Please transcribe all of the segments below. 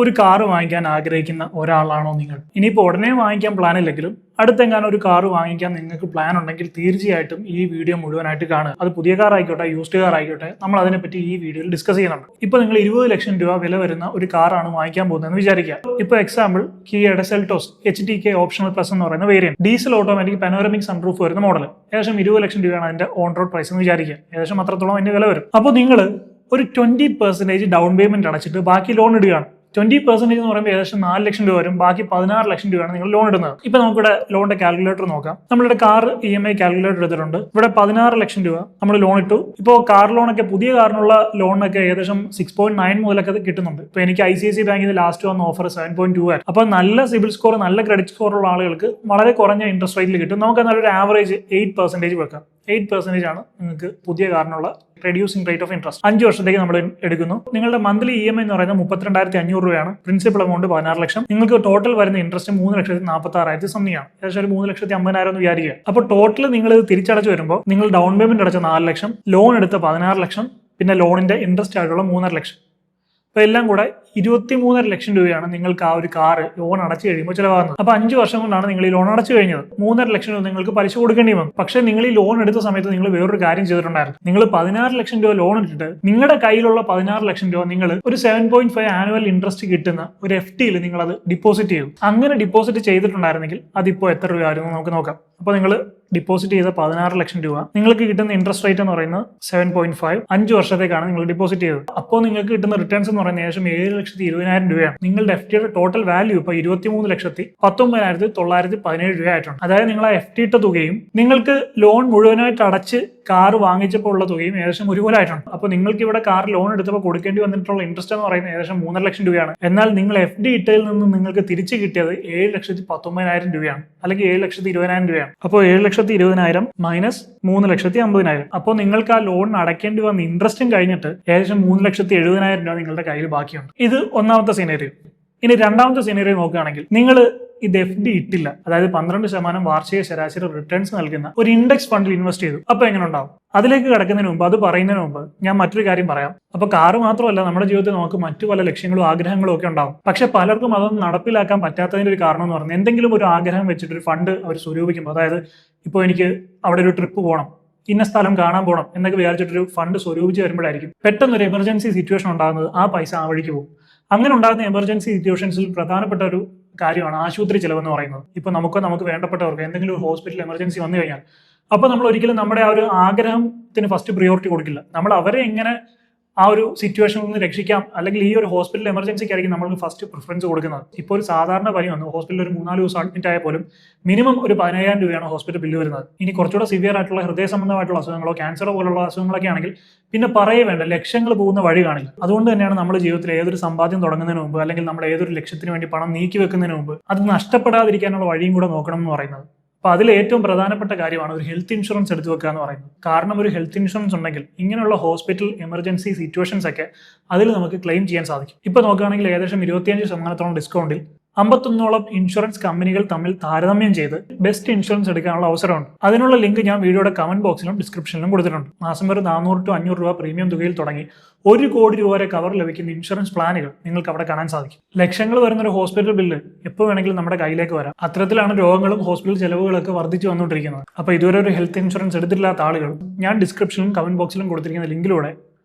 ഒരു കാർ വാങ്ങിക്കാൻ ആഗ്രഹിക്കുന്ന ഒരാളാണോ നിങ്ങൾ? ഇനിയിപ്പോൾ ഉടനെ വാങ്ങിക്കാൻ പ്ലാൻ ഇല്ലെങ്കിലും അടുത്തെങ്ങാനും ഒരു കാർ വാങ്ങിക്കാൻ നിങ്ങൾക്ക് പ്ലാൻ ഉണ്ടെങ്കിൽ തീർച്ചയായിട്ടും ഈ വീഡിയോ മുഴുവനായിട്ട് കാണുക. അത് പുതിയ കാർ ആയിക്കോട്ടെ, യൂസ്ഡ് കാർ ആയിക്കോട്ടെ, നമ്മൾ അതിനെപ്പറ്റി ഈ വീഡിയോയിൽ ഡിസ്കസ് ചെയ്യുന്നുണ്ട്. ഇപ്പൊ നിങ്ങൾ 20 ലക്ഷം രൂപ വില വരുന്ന ഒരു കാറാണ് വാങ്ങിക്കാൻ പോകുന്നതെന്ന് വിചാരിക്കുക. ഇപ്പൊ എക്സാമ്പിൾ കിയയുടെ സെൽറ്റോസ് HTK ഓപ്ഷണൽ പ്ലസ് എന്ന് പറയുന്ന variant, diesel automatic panoramic sunroof വരുന്ന മോഡൽ. ഏകദേശം 20 ലക്ഷം രൂപയാണ് അതിന്റെ ഓൺ റോഡ് പ്രൈസ് എന്ന് വിചാരിക്കുക. ഏകദേശം അത്രത്തോളം അതിന്റെ വില വരും. അപ്പോൾ നിങ്ങൾ ഒരു 20% ഡൗൺ പേയ്മെന്റ് അടച്ചിട്ട് ബാക്കി ലോൺ ഇടുകയാണ്. 20% എന്ന് പറയുമ്പോൾ ഏകദേശം 4 ലക്ഷം രൂപ വരും. ബാക്കി 16 ലക്ഷം രൂപയാണ് നിങ്ങൾ ലോൺ ഇടുന്നത്. ഇപ്പൊ നമുക്കിവിടെ ലോണിന്റെ കാൽക്കുലേറ്റർ നോക്കാം. നമ്മളുടെ കാർ EMI കാൽക്കുലേറ്റർ എടുത്തിട്ടുണ്ട്. ഇവിടെ 16 ലക്ഷം രൂപ നമ്മൾ ലോൺ ഇട്ടു. ഇപ്പോൾ കാർ ലോണൊക്കെ പുതിയ കാറിനുള്ള ലോണൊക്കെ ഏകദേശം 6.9 മുതലൊക്കെ കിട്ടുന്നുണ്ട്. ഇപ്പൊ എനിക്ക് ICICI ബാങ്കിൽ ലാസ്റ്റ് വന്ന ഓഫർ 7.2 ആയിരുന്നു. അപ്പോൾ നല്ല സിബിൽ സ്കോർ, നല്ല ക്രെഡിറ്റ് സ്കോർ ഉള്ള ആളുകൾക്ക് വളരെ കുറഞ്ഞ ഇൻട്രസ്റ്റ് റേറ്റിൽ കിട്ടും. നമുക്ക് നല്ലൊരു ആവറേജ് 8% വെക്കാം. 8% ആണ് നിങ്ങൾക്ക് പുതിയ കാറിനുള്ള റെഡ്യൂസിംഗ് റേറ്റ് ഓഫ് ഇൻട്രസ്റ്റ്. 5 വർഷത്തേക്ക് നമ്മൾ എടുക്കുന്നു. നിങ്ങളുടെ മന്ത്ലി EMI എന്ന് പറയുന്നത് 32,500 രൂപയാണ്. പ്രിൻസിപ്പൽ എമൗണ്ട് 16 ലക്ഷം. നിങ്ങൾക്ക് ടോട്ടൽ വരുന്ന ഇൻട്രസ്റ്റ് 3,46,000 സംതിങ് ആണ്. ഏകദേശം ഒരു 3,50,000 എന്ന് വിചാരിക്കുക. അപ്പോൾ ടോട്ടൽ നിങ്ങൾ ഇത് തിരിച്ചടച്ചു വരുമ്പോൾ നിങ്ങൾ ഡൗൺ പേയ്മെന്റ് അടച്ച 4 ലക്ഷം, ലോൺ എടുത്ത 16 ലക്ഷം, പിന്നെ ലോണിന്റെ ഇൻട്രസ്റ്റ് ആയിട്ടുള്ള 3.5 ലക്ഷം. അപ്പൊ എല്ലാം കൂടെ 23.5 ലക്ഷം രൂപയാണ് നിങ്ങൾക്ക് ആ ഒരു കാർ ലോൺ അടച്ചു കഴിയുമ്പോൾ ചിലവാകുന്നത്. അപ്പൊ 5 വർഷം കൊണ്ടാണ് നിങ്ങൾ ഈ ലോൺ അടച്ചു കഴിഞ്ഞത്. 3.5 ലക്ഷം രൂപ നിങ്ങൾക്ക് പലിശ കൊടുക്കേണ്ടി വന്നു. പക്ഷേ നിങ്ങൾ ഈ ലോൺ എടുത്ത സമയത്ത് നിങ്ങൾ വേറൊരു കാര്യം ചെയ്തിട്ടുണ്ടായിരുന്നു. നിങ്ങൾ 16 ലക്ഷം രൂപ ലോൺ ഇട്ടിട്ട് നിങ്ങളുടെ കയ്യിലുള്ള 16 ലക്ഷം രൂപ നിങ്ങൾ ഒരു 7.5 ആനുവൽ ഇൻട്രസ്റ്റ് കിട്ടുന്ന ഒരു FDയിൽ നിങ്ങൾ അത് ഡിപ്പോസിറ്റ് ചെയ്തു. അങ്ങനെ ഡിപ്പോസിറ്റ് ചെയ്തിട്ടുണ്ടായിരുന്നെങ്കിൽ അതിപ്പോൾ എത്ര രൂപ ആയിരുന്നു നമുക്ക് നോക്കാം. അപ്പോൾ നിങ്ങൾ ഡിപ്പോസിറ്റ് ചെയ്ത 16 ലക്ഷം രൂപ, നിങ്ങൾക്ക് കിട്ടുന്ന ഇൻട്രസ്റ്റ് റേറ്റ് എന്ന് പറയുന്നത് 7.5. 5 വർഷത്തേക്കാണ് നിങ്ങൾ ഡിപ്പോസിറ്റ് ചെയ്തത്. അപ്പോൾ നിങ്ങൾക്ക് കിട്ടുന്ന റിട്ടേൺസ് എന്ന് പറയുന്നത് ഏകദേശം 7,20,000 രൂപയാണ്. നിങ്ങളുടെ FDയുടെ ടോട്ടൽ വാല്യൂ ഇപ്പോൾ 23,19,917 രൂപ ആയിട്ടുണ്ട്. അതായത് നിങ്ങൾ ആ FD ഇട്ട തുകയും നിങ്ങൾക്ക് ലോൺ മുഴുവനായിട്ട് അടച്ച് കാർ വാങ്ങിച്ചപ്പോൾ ഉള്ള തുകയും ഏകദേശം ഒരുപോലെ ആയിട്ടുണ്ട്. അപ്പോൾ നിങ്ങൾക്ക് ഇവിടെ കാർ ലോൺ എടുത്തപ്പോൾ കൊടുക്കേണ്ടി വന്നിട്ടുള്ള ഇൻട്രസ്റ്റ് എന്ന് പറയുന്നത് ഏകദേശം 3.5 ലക്ഷം രൂപയാണ്. എന്നാൽ നിങ്ങൾ FD ഇട്ടതിൽ നിന്ന് നിങ്ങൾക്ക് തിരിച്ചു കിട്ടിയത് 7,19,000 രൂപയാണ്, അല്ലെങ്കിൽ 7,20,000 രൂപയാണ്. അപ്പോൾ 7,20,000 മൈനസ് 3,50,000. അപ്പോൾ നിങ്ങൾക്ക് ആ ലോൺ അടയ്ക്കേണ്ടി വന്ന ഇൻട്രസ്റ്റും കഴിഞ്ഞിട്ട് ഏകദേശം 3,70,000 രൂപ നിങ്ങളുടെ കയ്യിൽ ബാക്കിയുണ്ട്. ഇത് ഒന്നാമത്തെ സിനേറിയോ. ഇനി രണ്ടാമത്തെ സിനേറിയോ നോക്കുകയാണെങ്കിൽ നിങ്ങൾ ഇത് FD ഇട്ടില്ല, അതായത് 12% വാർഷിക ശരാശരി റിട്ടേൺസ് നൽകുന്ന ഒരു ഇൻഡെക്സ് ഫണ്ടിൽ ഇൻവെസ്റ്റ് ചെയ്തു. അപ്പൊ എങ്ങനെ ഉണ്ടാവും? അതിലേക്ക് കിടക്കുന്നതിന് മുമ്പ്, അത് പറയുന്നതിന് മുമ്പ് ഞാൻ മറ്റൊരു കാര്യം പറയാം. അപ്പൊ കാറ് മാത്രമല്ല, നമ്മുടെ ജീവിതത്തിൽ നമുക്ക് മറ്റു പല ലക്ഷ്യങ്ങളും ആഗ്രഹങ്ങളും ഒക്കെ ഉണ്ടാവും. പക്ഷെ പലർക്കും അതൊന്നും നടപ്പിലാക്കാൻ പറ്റാത്തതിന്റെ ഒരു കാരണം എന്ന് പറഞ്ഞാൽ എന്തെങ്കിലും ഒരു ആഗ്രഹം വെച്ചിട്ട് ഒരു ഫണ്ട് അവർ സ്വരൂപിക്കുമ്പോൾ, അതായത് ഇപ്പോൾ എനിക്ക് അവിടെ ഒരു ട്രിപ്പ് പോകണം, ഇന്ന സ്ഥലം കാണാൻ പോകണം എന്നൊക്കെ വിചാരിച്ചിട്ടൊരു ഫണ്ട് സ്വരൂപിച്ച് വരുമ്പോഴായിരിക്കും പെട്ടെന്നൊരു എമർജൻസി സിറ്റുവേഷൻ ഉണ്ടാകുന്നത്. ആ പൈസ ആ വഴിക്ക് പോകും. അങ്ങനെ ഉണ്ടാകുന്ന എമർജൻസി സിറ്റുവേഷൻസിൽ പ്രധാനപ്പെട്ട ഒരു കാര്യമാണ് ആശുപത്രി ചെലവെന്ന് പറയുന്നത്. ഇപ്പൊ നമുക്ക് വേണ്ടപ്പെട്ടവർക്ക് എന്തെങ്കിലും ഒരു ഹോസ്പിറ്റൽ എമർജൻസി വന്നു കഴിഞ്ഞാൽ അപ്പോൾ നമ്മൾ ഒരിക്കലും നമ്മുടെ ആ ഒരു ആഗ്രഹത്തിന് ഫസ്റ്റ് പ്രിയോറിറ്റി കൊടുക്കില്ല. നമ്മൾ അവരെ എങ്ങനെ ആ ഒരു സിറ്റുവേഷനിൽ നിന്ന് രക്ഷിക്കാം, അല്ലെങ്കിൽ ഈ ഒരു ഹോസ്പിറ്റൽ എമർജൻസിക്ക് ആയിരിക്കും നമ്മൾ ഫസ്റ്റ് പ്രിഫറൻസ് കൊടുക്കുന്നത്. ഇപ്പോൾ ഒരു സാധാരണ പനി വന്നു, ഹോസ്പിറ്റലിൽ ഒരു 3-4 ദിവസം അഡ്മിറ്റ് ആയാൽ പോലും മിനിമം ഒരു 15,000 രൂപയാണ് ഹോസ്പിറ്റൽ ബില്ല് വരുന്നത്. ഇനി കുറച്ചുകൂടെ സിവിയർ ആയിട്ടുള്ള ഹൃദയ സംബന്ധമായിട്ടുള്ള അസുഖങ്ങളോ ക്യാൻസറോ പോലുള്ള അസുഖങ്ങളൊക്കെ ആണെങ്കിൽ പിന്നെ പറയേ വേണ്ട, ലക്ഷങ്ങൾ പോകുന്ന വഴി കാണില്ല. അതുകൊണ്ട് തന്നെയാണ് നമ്മുടെ ജീവിതത്തിൽ ഏതൊരു സമ്പാദ്യം തുടങ്ങുന്നതിന് മുമ്പ്, അല്ലെങ്കിൽ നമ്മുടെ ഏതൊരു ലക്ഷ്യത്തിന് വേണ്ടി പണം നീക്കി വെക്കുന്നതിന് മുമ്പ് അത് നഷ്ടപ്പെടാതിരിക്കാനുള്ള വഴിയും കൂടെ നോക്കണം എന്ന് പറയുന്നത്. അപ്പൊ അതിൽ ഏറ്റവും പ്രധാനപ്പെട്ട കാര്യമാണ് ഒരു ഹെൽത്ത് ഇൻഷുറൻസ് എടുത്തു വെക്കുക എന്ന് പറയുന്നത്. കാരണം ഒരു ഹെൽത്ത് ഇൻഷുറൻസ് ഉണ്ടെങ്കിൽ ഇങ്ങനെയുള്ള ഹോസ്പിറ്റൽ എമർജൻസി സിറ്റുവേഷൻസ് ഒക്കെ അതിൽ നമുക്ക് ക്ലെയിം ചെയ്യാൻ സാധിക്കും. ഇപ്പൊ നോക്കുകയാണെങ്കിൽ ഏകദേശം 25% ഡിസ്കൗണ്ടിൽ 51ഓളം ഇൻഷുറൻസ് കമ്പനികൾ തമ്മിൽ താരതമ്യം ചെയ്ത് ബെസ്റ്റ് ഇൻഷുറൻസ് എടുക്കാനുള്ള അവസരമുണ്ട്. അതിനുള്ള ലിങ്ക് ഞാൻ വീഡിയോയുടെ കമന്റ് ബോക്സിലും ഡിസ്ക്രിപ്ഷനിലും കൊടുത്തിട്ടുണ്ട്. മാസം ഒരു 400 to 500 രൂപ പ്രീമിയം തുകയിൽ തുടങ്ങി 1 കോടി രൂപ വരെ കവർ ലഭിക്കുന്ന ഇൻഷുറൻസ് പ്ലാനുകൾ നിങ്ങൾക്ക് അവിടെ കാണാൻ സാധിക്കും. ലക്ഷങ്ങൾ വരുന്ന ഒരു ഹോസ്പിറ്റൽ ബില്ല് എപ്പോൾ വേണമെങ്കിലും നമ്മുടെ കയ്യിലേക്ക് വരാം. അത്തരത്തിലാണ് രോഗങ്ങളും ഹോസ്പിറ്റൽ ചെലവുകളൊക്കെ വർദ്ധിച്ചു വന്നുകൊണ്ടിരിക്കുന്നത്. അപ്പോൾ ഇതുവരെ ഒരു ഹെൽത്ത് ഇൻഷുറൻസ് എടുത്തിട്ടില്ലാത്ത ആളുകൾ ഞാൻ ഡിസ്ക്രിപ്ഷനിലും കമന്റ് ബോക്സിലും കൊടുത്തിരിക്കുന്ന ലിങ്കിലൂടെ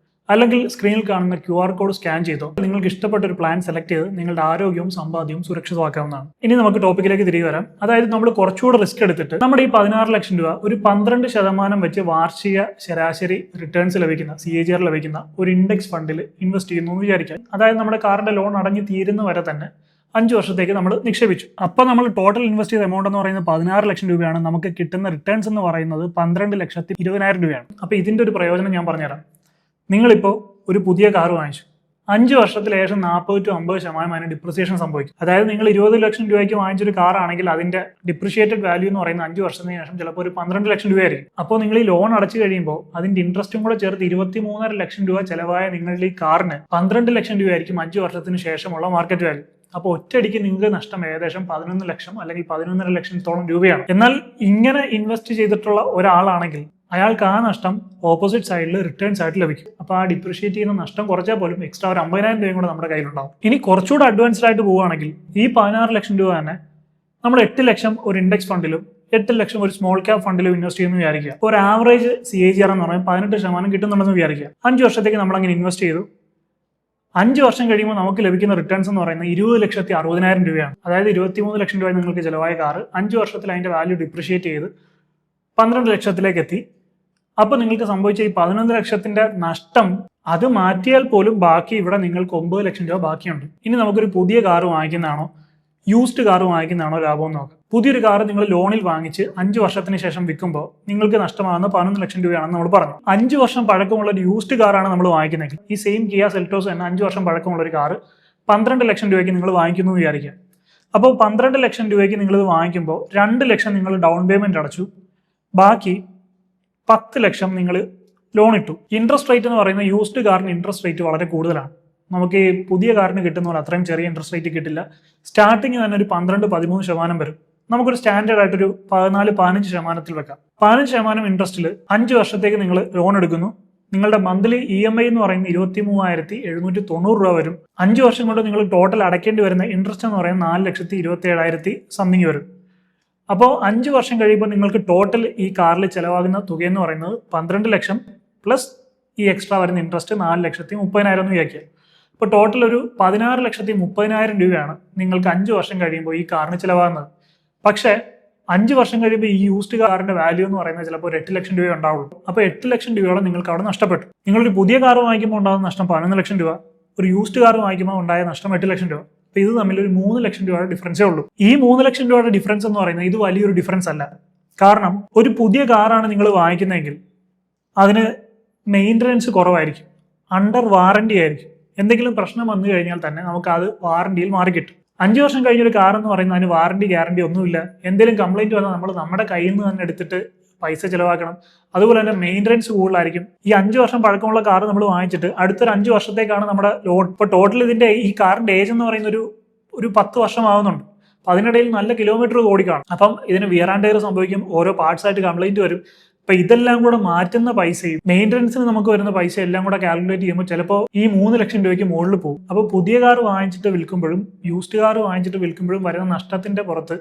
അല്ലെങ്കിൽ സ്ക്രീനിൽ കാണുന്ന QR കോഡ് സ്കാൻ ചെയ്തോ നിങ്ങൾക്ക് ഇഷ്ടപ്പെട്ട ഒരു പ്ലാൻ സെലക്ട് ചെയ്ത് നിങ്ങളുടെ ആരോഗ്യവും സമ്പാദ്യവും സുരക്ഷിതമാക്കാവുന്നതാണ്. ഇനി നമുക്ക് ടോപ്പിക്കിലേക്ക് തിരികെ വരാം. അതായത് നമ്മൾ കുറച്ചുകൂടെ റിസ്ക് എടുത്തിട്ട് നമ്മുടെ ഈ 16 ലക്ഷം രൂപ ഒരു 12% വെച്ച് വാർഷിക ശരാശരി റിട്ടേൺസ് ലഭിക്കുന്ന CAGR ലഭിക്കുന്ന ഒരു ഇൻഡെക്സ് ഫണ്ടിൽ ഇൻവെസ്റ്റ് ചെയ്യുന്നു എന്ന് വിചാരിക്കാം. അതായത് നമ്മുടെ കാറിന്റെ ലോൺ അടഞ്ഞു തീരുന്ന വരെ തന്നെ 5 വർഷത്തേക്ക് നമ്മൾ നിക്ഷേപിച്ചു. അപ്പോൾ നമ്മൾ ടോട്ടൽ ഇൻവെസ്റ്റ് ചെയ്ത എമൗണ്ട് എന്ന് പറയുന്നത് 16 ലക്ഷം രൂപയാണ്. നമുക്ക് കിട്ടുന്ന റിട്ടേൺസ് എന്ന് പറയുന്നത് 12,20,000 രൂപയാണ്. അപ്പോൾ ഇതിന്റെ ഒരു പ്രയോജനം ഞാൻ പറഞ്ഞുതരാം. നിങ്ങളിപ്പോൾ ഒരു പുതിയ കാർ വാങ്ങിച്ചു, 5 വർഷത്തിൽ ഏകദേശം 40 to 50% അതിന് ഡിപ്രിസിയേഷൻ സംഭവിക്കും. അതായത് നിങ്ങൾ 20 ലക്ഷം രൂപയ്ക്ക് വാങ്ങിച്ചൊരു കാർ ആണെങ്കിൽ അതിന്റെ ഡിപ്രിഷിയേറ്റഡ് വാല്യൂ എന്ന് പറയുന്നത് 5 വർഷത്തിന് ശേഷം ചിലപ്പോൾ ഒരു 12 ലക്ഷം രൂപയായിരിക്കും. അപ്പോൾ നിങ്ങൾ ഈ ലോൺ അടച്ചു കഴിയുമ്പോൾ അതിന്റെ ഇൻട്രസ്റ്റും കൂടെ ചേർത്ത് 23.5 ലക്ഷം രൂപ ചെലവായ നിങ്ങളുടെ ഈ കാറിന് 12 ലക്ഷം രൂപയായിരിക്കും 5 വർഷത്തിന് ശേഷമുള്ള മാർക്കറ്റ് വാല്യൂ. അപ്പോൾ ഒറ്റയടിക്ക് നിങ്ങൾക്ക് നഷ്ടം ഏകദേശം 11 ലക്ഷം അല്ലെങ്കിൽ 11.5 ലക്ഷത്തോളം രൂപയാണ്. എന്നാൽ ഇങ്ങനെ ഇൻവെസ്റ്റ് ചെയ്തിട്ടുള്ള ഒരാളാണെങ്കിൽ അയാൾക്ക് ആ നഷ്ടം ഓപ്പോസിറ്റ് സൈഡിൽ റിട്ടേൺസ് ആയിട്ട് ലഭിക്കും. അപ്പോൾ ആ ഡിപ്രിഷിയേറ്റ് ചെയ്യുന്ന നഷ്ടം കുറച്ചാൽ പോലും എക്സ്ട്രാ ഒരു 50,000 രൂപയും കൂടെ നമ്മുടെ കയ്യിലുണ്ടാവും. ഇനി കുറച്ചുകൂടെ അഡ്വാൻസ്ഡ് ആയിട്ട് പോവുകയാണെങ്കിൽ ഈ 16 ലക്ഷം രൂപ തന്നെ നമ്മൾ 8 ലക്ഷം ഒരു ഇൻഡെക്സ് ഫണ്ടിലും 8 ലക്ഷം ഒരു സ്മോൾ ക്യാപ് ഫണ്ടിലും ഇൻവെസ്റ്റ് ചെയ്യുമെന്ന് വിചാരിക്കുക. ഒരു ആവറേജ് CAGR എന്ന് പറയുമ്പോൾ 18% കിട്ടുന്നുണ്ടെന്ന് വിചാരിക്കുക. 5 വർഷത്തേക്ക് നമ്മൾ അങ്ങനെ ഇൻവെസ്റ്റ് ചെയ്തു. 5 വർഷം കഴിയുമ്പോൾ നമുക്ക് ലഭിക്കുന്ന റിട്ടേൺസ് എന്ന് പറയുന്നത് 20,60,000 രൂപയാണ്. അതായത് 23 ലക്ഷം രൂപ നിങ്ങൾക്ക് ചിലവായ കാറ് 5 വർഷത്തിൽ അതിന്റെ വാല്യൂ ഡിപ്രിഷിയേറ്റ് ചെയ്ത് 12 ലക്ഷത്തിലേക്ക് എത്തി. അപ്പോൾ നിങ്ങൾക്ക് സംഭവിച്ച ഈ 11 ലക്ഷത്തിന്റെ നഷ്ടം അത് മാറ്റിയാൽ പോലും ബാക്കി ഇവിടെ നിങ്ങൾക്ക് 9 ലക്ഷം രൂപ ബാക്കിയുണ്ട്. ഇനി നമുക്കൊരു പുതിയ കാറ് വാങ്ങിക്കുന്നതാണോ യൂസ്ഡ് കാറ് വാങ്ങിക്കുന്നതാണോ ലാഭം നോക്കാം. പുതിയൊരു കാറ് നിങ്ങൾ ലോണിൽ വാങ്ങിച്ച് 5 വർഷത്തിന് ശേഷം വിൽക്കുമ്പോൾ നിങ്ങൾക്ക് നഷ്ടമാകുന്ന 11 ലക്ഷം രൂപയാണെന്ന് നമ്മൾ പറഞ്ഞു. 5 വർഷം പഴക്കമുള്ള ഒരു യൂസ്ഡ് കാറാണ് നമ്മൾ വാങ്ങിക്കുന്നതെങ്കിൽ ഈ സെയിം കിയ സെൽറ്റോസ് തന്നെ 5 വർഷം പഴക്കമുള്ള ഒരു കാറ് 12 ലക്ഷം രൂപയ്ക്ക് നിങ്ങൾ വാങ്ങിക്കുന്നു എന്ന് വിചാരിക്കുക. അപ്പോൾ 12 ലക്ഷം രൂപയ്ക്ക് നിങ്ങളിത് വാങ്ങിക്കുമ്പോൾ 2 ലക്ഷം നിങ്ങൾ ഡൗൺ പേയ്മെന്റ് അടച്ചു, ബാക്കി 10 ലക്ഷം നിങ്ങൾ ലോൺ ഇട്ടു. ഇൻട്രസ്റ്റ് റേറ്റ് എന്ന് പറയുന്ന യൂസ്ഡ് കാറിന് ഇൻട്രസ്റ്റ് റേറ്റ് വളരെ കൂടുതലാണ്. നമുക്ക് ഈ പുതിയ കാറിന് കിട്ടുന്ന പോലെ അത്രയും ചെറിയ ഇൻട്രസ്റ്റ് റേറ്റ് കിട്ടില്ല. സ്റ്റാർട്ടിങ് തന്നെ ഒരു 12-13% വരും. നമുക്കൊരു സ്റ്റാൻഡേർഡ് ആയിട്ടൊരു 14-15% വെക്കാം. 15% ഇൻട്രസ്റ്റിൽ 5 വർഷത്തേക്ക് നിങ്ങൾ ലോൺ എടുക്കുന്നു. നിങ്ങളുടെ മന്ത്ലി EMI എന്ന് പറയുന്നത് 23,790 രൂപ വരും. 5 വർഷം കൊണ്ട് നിങ്ങൾ ടോട്ടൽ അടയ്ക്കേണ്ടി വരുന്ന ഇൻട്രസ്റ്റ് എന്ന് പറയുന്നത് 4,27,000 സംതിങ് വരും. അപ്പോൾ 5 വർഷം കഴിയുമ്പോൾ നിങ്ങൾക്ക് ടോട്ടൽ ഈ കാറിൽ ചിലവാകുന്ന തുകയെന്ന് പറയുന്നത് 12 ലക്ഷം പ്ലസ് ഈ എക്സ്ട്രാ വരുന്ന ഇൻട്രസ്റ്റ് 4,30,000 എന്ന് വിചാരിക്കുക. അപ്പോൾ ടോട്ടൽ ഒരു 16,30,000 രൂപയാണ് നിങ്ങൾക്ക് 5 വർഷം കഴിയുമ്പോൾ ഈ കാറിന് ചിലവാകുന്നത്. പക്ഷേ 5 വർഷം കഴിയുമ്പോൾ ഈ യൂസ്ഡ് കാറിന്റെ വാല്യൂ എന്ന് പറയുന്നത് ചിലപ്പോൾ ഒരു 8 ലക്ഷം രൂപ ഉണ്ടാവുള്ളൂ. അപ്പോൾ 8 ലക്ഷം രൂപയോളം നിങ്ങൾക്ക് അവിടെ നഷ്ടപ്പെട്ടു. നിങ്ങളൊരു പുതിയ കാർ വാങ്ങിക്കുമ്പോൾ ഉണ്ടാകുന്ന നഷ്ടം 11 ലക്ഷം രൂപ, ഒരു യൂസ്ഡ് കാർ വാങ്ങിക്കുമ്പോൾ ഉണ്ടായ നഷ്ടം 8 ലക്ഷം രൂപ. അപ്പോൾ ഇത് തമ്മിൽ ഒരു 3 ലക്ഷം രൂപയുടെ ഡിഫറൻസേ ഉള്ളൂ. ഈ 3 ലക്ഷം രൂപയുടെ ഡിഫറൻസ് എന്ന് പറയുന്നത് ഇത് വലിയൊരു ഡിഫറൻസ് അല്ല. കാരണം ഒരു പുതിയ കാറാണ് നിങ്ങൾ വാങ്ങിക്കുന്നതെങ്കിൽ അതിന് മെയിൻ്റനൻസ് കുറവായിരിക്കും, അണ്ടർ വാറണ്ടി ആയിരിക്കും. എന്തെങ്കിലും പ്രശ്നം വന്നു കഴിഞ്ഞാൽ തന്നെ നമുക്ക് അത് വാറണ്ടിയിൽ മാറിക്കിട്ടും. 5 വർഷം കഴിഞ്ഞൊരു കാർ എന്ന് പറയുന്നത് അതിന് വാറണ്ടി ഗ്യാരണ്ടി ഒന്നുമില്ല. എന്തെങ്കിലും കംപ്ലൈന്റ് വന്നാൽ നമ്മൾ നമ്മുടെ കയ്യിൽ നിന്ന് തന്നെ എടുത്തിട്ട് പൈസ ചിലവാക്കണം. അതുപോലെ തന്നെ മെയിൻ്റനൻസ് കൂടുതലായിരിക്കും. ഈ 5 വർഷം പഴക്കമുള്ള കാർ നമ്മൾ വാങ്ങിച്ചിട്ട് അടുത്തൊരു 5 വർഷത്തേക്കാണ് നമ്മുടെ ലോൺ. ഇപ്പോൾ ടോട്ടൽ ഇതിന്റെ ഈ കാറിന്റെ ഏജ് എന്ന് പറയുന്ന ഒരു 10 വർഷം ആവുന്നുണ്ട്. അപ്പം അതിനിടയിൽ നല്ല കിലോമീറ്റർ ഓടിക്കാണ്. അപ്പം ഇതിന് വിയർ ആൻഡ് ടയർ സംഭവിക്കും, ഓരോ പാർട്സ് ആയിട്ട് കംപ്ലൈന്റ് വരും. അപ്പൊ ഇതെല്ലാം കൂടെ മാറ്റുന്ന പൈസയും മെയിൻ്റനൻസിന് നമുക്ക് വരുന്ന പൈസ എല്ലാം കൂടെ കാൽക്കുലേറ്റ് ചെയ്യുമ്പോൾ ചിലപ്പോൾ ഈ 3 ലക്ഷം രൂപയ്ക്ക് മുകളിൽ പോകും. അപ്പോൾ പുതിയ കാർ വാങ്ങിച്ചിട്ട് വിൽക്കുമ്പോഴും യൂസ്ഡ് കാർ വാങ്ങിച്ചിട്ട് വിൽക്കുമ്പോഴും വരുന്ന നഷ്ടത്തിന്റെ പുറത്ത്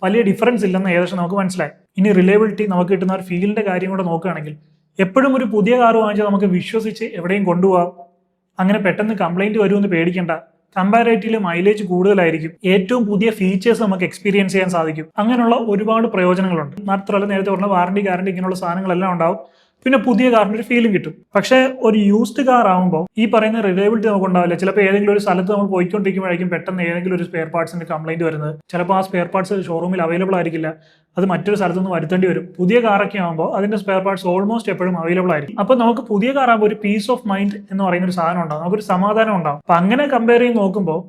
വലിയ ഡിഫറൻസ് ഇല്ലെന്ന് ഏകദേശം നമുക്ക് മനസ്സിലായി. ഇനി റിലയബിലിറ്റി, നമുക്ക് കിട്ടുന്ന ഒരു ഫീലിന്റെ കാര്യം കൂടെ നോക്കുകയാണെങ്കിൽ എപ്പോഴും ഒരു പുതിയ കാർ വാങ്ങിച്ചാൽ നമുക്ക് വിശ്വസിച്ച് എവിടെയും കൊണ്ടുപോകാം. അങ്ങനെ പെട്ടെന്ന് കംപ്ലൈന്റ് വരുമെന്ന് പേടിക്കേണ്ട. കമ്പാരേറ്റീവ്ലി മൈലേജ് കൂടുതലായിരിക്കും. ഏറ്റവും പുതിയ ഫീച്ചേഴ്സ് നമുക്ക് എക്സ്പീരിയൻസ് ചെയ്യാൻ സാധിക്കും. അങ്ങനെയുള്ള ഒരുപാട് പ്രയോജനങ്ങളുണ്ട്. മാത്രമല്ല നേരത്തെ പറഞ്ഞ വാറണ്ടി ഗ്യാരണ്ടി ഇങ്ങനെയുള്ള സാധനങ്ങളെല്ലാം ഉണ്ടാവും. പിന്നെ പുതിയ കാറിന് ഒരു ഫീലും കിട്ടും. പക്ഷേ ഒരു യൂസ്ഡ് കാർ ആകുമ്പോൾ ഈ പറയുന്ന റിലയബിലിറ്റി നമുക്ക് ഉണ്ടാവില്ല. ചിലപ്പോൾ ഏതെങ്കിലും ഒരു സ്ഥലത്ത് നമ്മൾ പോയിക്കൊണ്ടിരിക്കുമ്പോഴായിരിക്കും പെട്ടെന്ന് ഏതെങ്കിലും ഒരു സ്പെയർ പാർട്സിന്റെ കംപ്ലൈന്റ് വരുന്നത്. ചിലപ്പോൾ ആ സ്പെയർ പാർട്സ് ഷോറൂമിൽ അവൈലബിൾ ആയിരിക്കില്ല, അത് മറ്റൊരു സ്ഥലത്ത് നിന്ന് വരുത്തേണ്ടി വരും. പുതിയ കാറൊക്കെ ആകുമ്പോൾ അതിന്റെ സ്പെയർ പാർട്സ് ഓൾമോസ്റ്റ് എപ്പോഴും അവൈലബിൾ ആയിരിക്കും. അപ്പോൾ നമുക്ക് പുതിയ കാർ ആകുമ്പോൾ ഒരു പീസ് ഓഫ് മൈൻഡ് എന്ന് പറയുന്ന ഒരു സാധനം ഉണ്ടാവും, നമുക്കൊരു സമാധാനം ഉണ്ടാവും. അപ്പം അങ്ങനെ കമ്പയർ ചെയ്ത് നോക്കുമ്പോൾ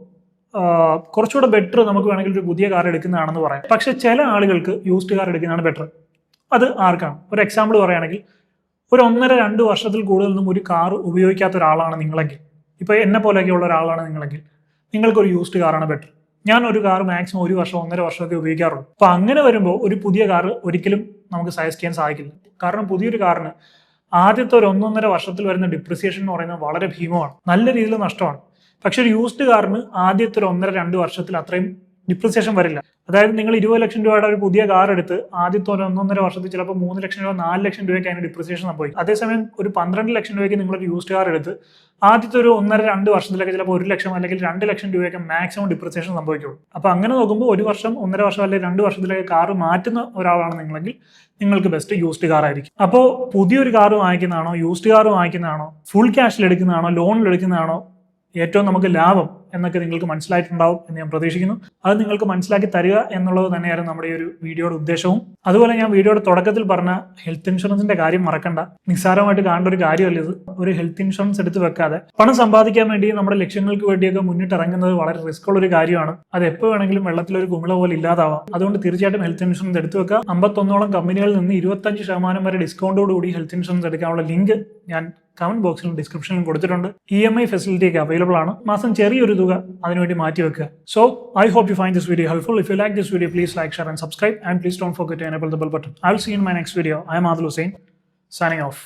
കുറച്ചുകൂടെ ബെറ്റർ നമുക്ക് വേണമെങ്കിൽ ഒരു പുതിയ കാർ എടുക്കുന്നതാണെന്ന് പറയാം. പക്ഷെ ചില ആളുകൾക്ക് യൂസ്ഡ് കാർ എടുക്കുന്നതാണ് ബെറ്റർ. അത് ആർക്കാണ്? ഒരു എക്സാമ്പിൾ പറയുകയാണെങ്കിൽ ഒരു 1.5-2 വർഷത്തിൽ കൂടുതലൊന്നും ഒരു കാർ ഉപയോഗിക്കാത്ത ഒരാളാണ് നിങ്ങളെങ്കിൽ, ഇപ്പോൾ എന്നെ പോലെയൊക്കെയുള്ള ഒരാളാണ് നിങ്ങളെങ്കിൽ നിങ്ങൾക്കൊരു യൂസ്ഡ് കാറാണ് ബെറ്റർ. ഞാൻ ഒരു കാർ മാക്സിമം 1 വർഷം 1.5 വർഷമൊക്കെ ഉപയോഗിക്കാറുള്ളൂ. അപ്പോൾ അങ്ങനെ വരുമ്പോൾ ഒരു പുതിയ കാർ ഒരിക്കലും നമുക്ക് സജസ്റ്റ് ചെയ്യാൻ സാധിക്കില്ല. കാരണം പുതിയൊരു കാറിന് ആദ്യത്തെ ഒരു 1-1.5 വർഷത്തിൽ വരുന്ന ഡിപ്രിസിയേഷൻ എന്ന് പറയുന്നത് വളരെ ഭീമമാണ്, നല്ല രീതിയിൽ നഷ്ടമാണ്. പക്ഷെ ഒരു യൂസ്ഡ് കാറിന് ആദ്യത്തെ ഒരു 1.5-2 വർഷത്തിൽ അത്രയും ഡിപ്രിസിയേഷൻ വരില്ല. അതായത് നിങ്ങൾ 20 ലക്ഷം രൂപയുടെ ഒരു പുതിയ കാർ എടുത്ത് ആദ്യത്തെ ഒരു 1-1.5 വർഷത്തിൽ ചിലപ്പോൾ 3 ലക്ഷം രൂപ 4 ലക്ഷം രൂപയ്ക്ക് അതിന് ഡിപ്രിസിയേഷൻ സംഭവിക്കും. അതേസമയം ഒരു 12 ലക്ഷം രൂപയ്ക്ക് നിങ്ങളൊരു യൂസ്ഡ് കാർ എടുത്ത് ആദ്യത്തെ ഒരു 1.5-2 വർഷത്തിലൊക്കെ ചിലപ്പോൾ 1 ലക്ഷം അല്ലെങ്കിൽ 2 ലക്ഷം രൂപയൊക്കെ മാക്സിമം ഡിപ്രിസിയേഷൻ സംഭവിക്കുള്ളൂ. അപ്പോൾ അങ്ങനെ നോക്കുമ്പോൾ 1 വർഷം 1.5 വർഷം അല്ലെങ്കിൽ 2 വർഷത്തിലേക്ക് കാർ മാറ്റുന്ന ഒരാളാണ് നിങ്ങളെങ്കിൽ നിങ്ങൾക്ക് ബെസ്റ്റ് യൂസ്ഡ് കാർ ആയിരിക്കും. അപ്പോൾ പുതിയൊരു കാർ വാങ്ങിക്കുന്നതാണോ യൂസ്ഡ് കാർ വാങ്ങിക്കുന്നതാണോ ഫുൾ ക്യാഷിൽ എടുക്കുന്നതാണോ ലോണിൽ എടുക്കുന്നതാണോ ഏറ്റവും നമുക്ക് ലാഭം എന്നൊക്കെ നിങ്ങൾക്ക് മനസ്സിലായിട്ടുണ്ടാവും എന്ന് ഞാൻ പ്രതീക്ഷിക്കുന്നു. അത് നിങ്ങൾക്ക് മനസ്സിലാക്കി തരിക എന്നുള്ളത് തന്നെയായിരുന്നു നമ്മുടെ ഈ ഒരു വീഡിയോയുടെ ഉദ്ദേശവും. അതുപോലെ ഞാൻ വീഡിയോയുടെ തുടക്കത്തിൽ പറഞ്ഞ ഹെൽത്ത് ഇൻഷുറൻസിന്റെ കാര്യം മറക്കണ്ട. നിസ്സാരമായിട്ട് കാണേണ്ട ഒരു കാര്യമല്ല ഇത്. ഒരു ഹെൽത്ത് ഇൻഷുറൻസ് എടുത്ത് വെക്കാതെ പണം സമ്പാദിക്കാൻ വേണ്ടി നമ്മുടെ ലക്ഷ്യങ്ങൾക്ക് വേണ്ടിയൊക്കെ മുന്നിട്ടിറങ്ങുന്നത് വളരെ റിസ്ക് ഉള്ള ഒരു കാര്യമാണ്. അത് എപ്പോൾ വേണമെങ്കിലും വെള്ളത്തിലൊരു കുമിള പോലെ ഇല്ലാതാവാം. അതുകൊണ്ട് തീർച്ചയായിട്ടും ഹെൽത്ത് ഇൻഷുറൻസ് എടുത്തു വെക്കുക. 51ഓളം കമ്പനികളിൽ നിന്ന് 25% വരെ ഡിസ്കൗണ്ടോടുകൂടി ഹെൽത്ത് ഇൻഷുറൻസ് എടുക്കാനുള്ള ലിങ്ക് ഞാൻ കമന്റ് ബോക്സിലും ഡിസ്ക്രിപ്ഷനിലും കൊടുത്തിട്ടുണ്ട്. EMI ഫെസിലിറ്റി ഒക്കെ അവൈലബിൾ ആണ്. മാസം ചെറിയൊരു തുക അതിനുവേണ്ടി മാറ്റി വെക്കുക. So I hope you find this video helpful. If you like this video, please like, share and subscribe, and please don't forget to enable the bell button. I'll see you in my next video. I am Adil Hussain. Signing off.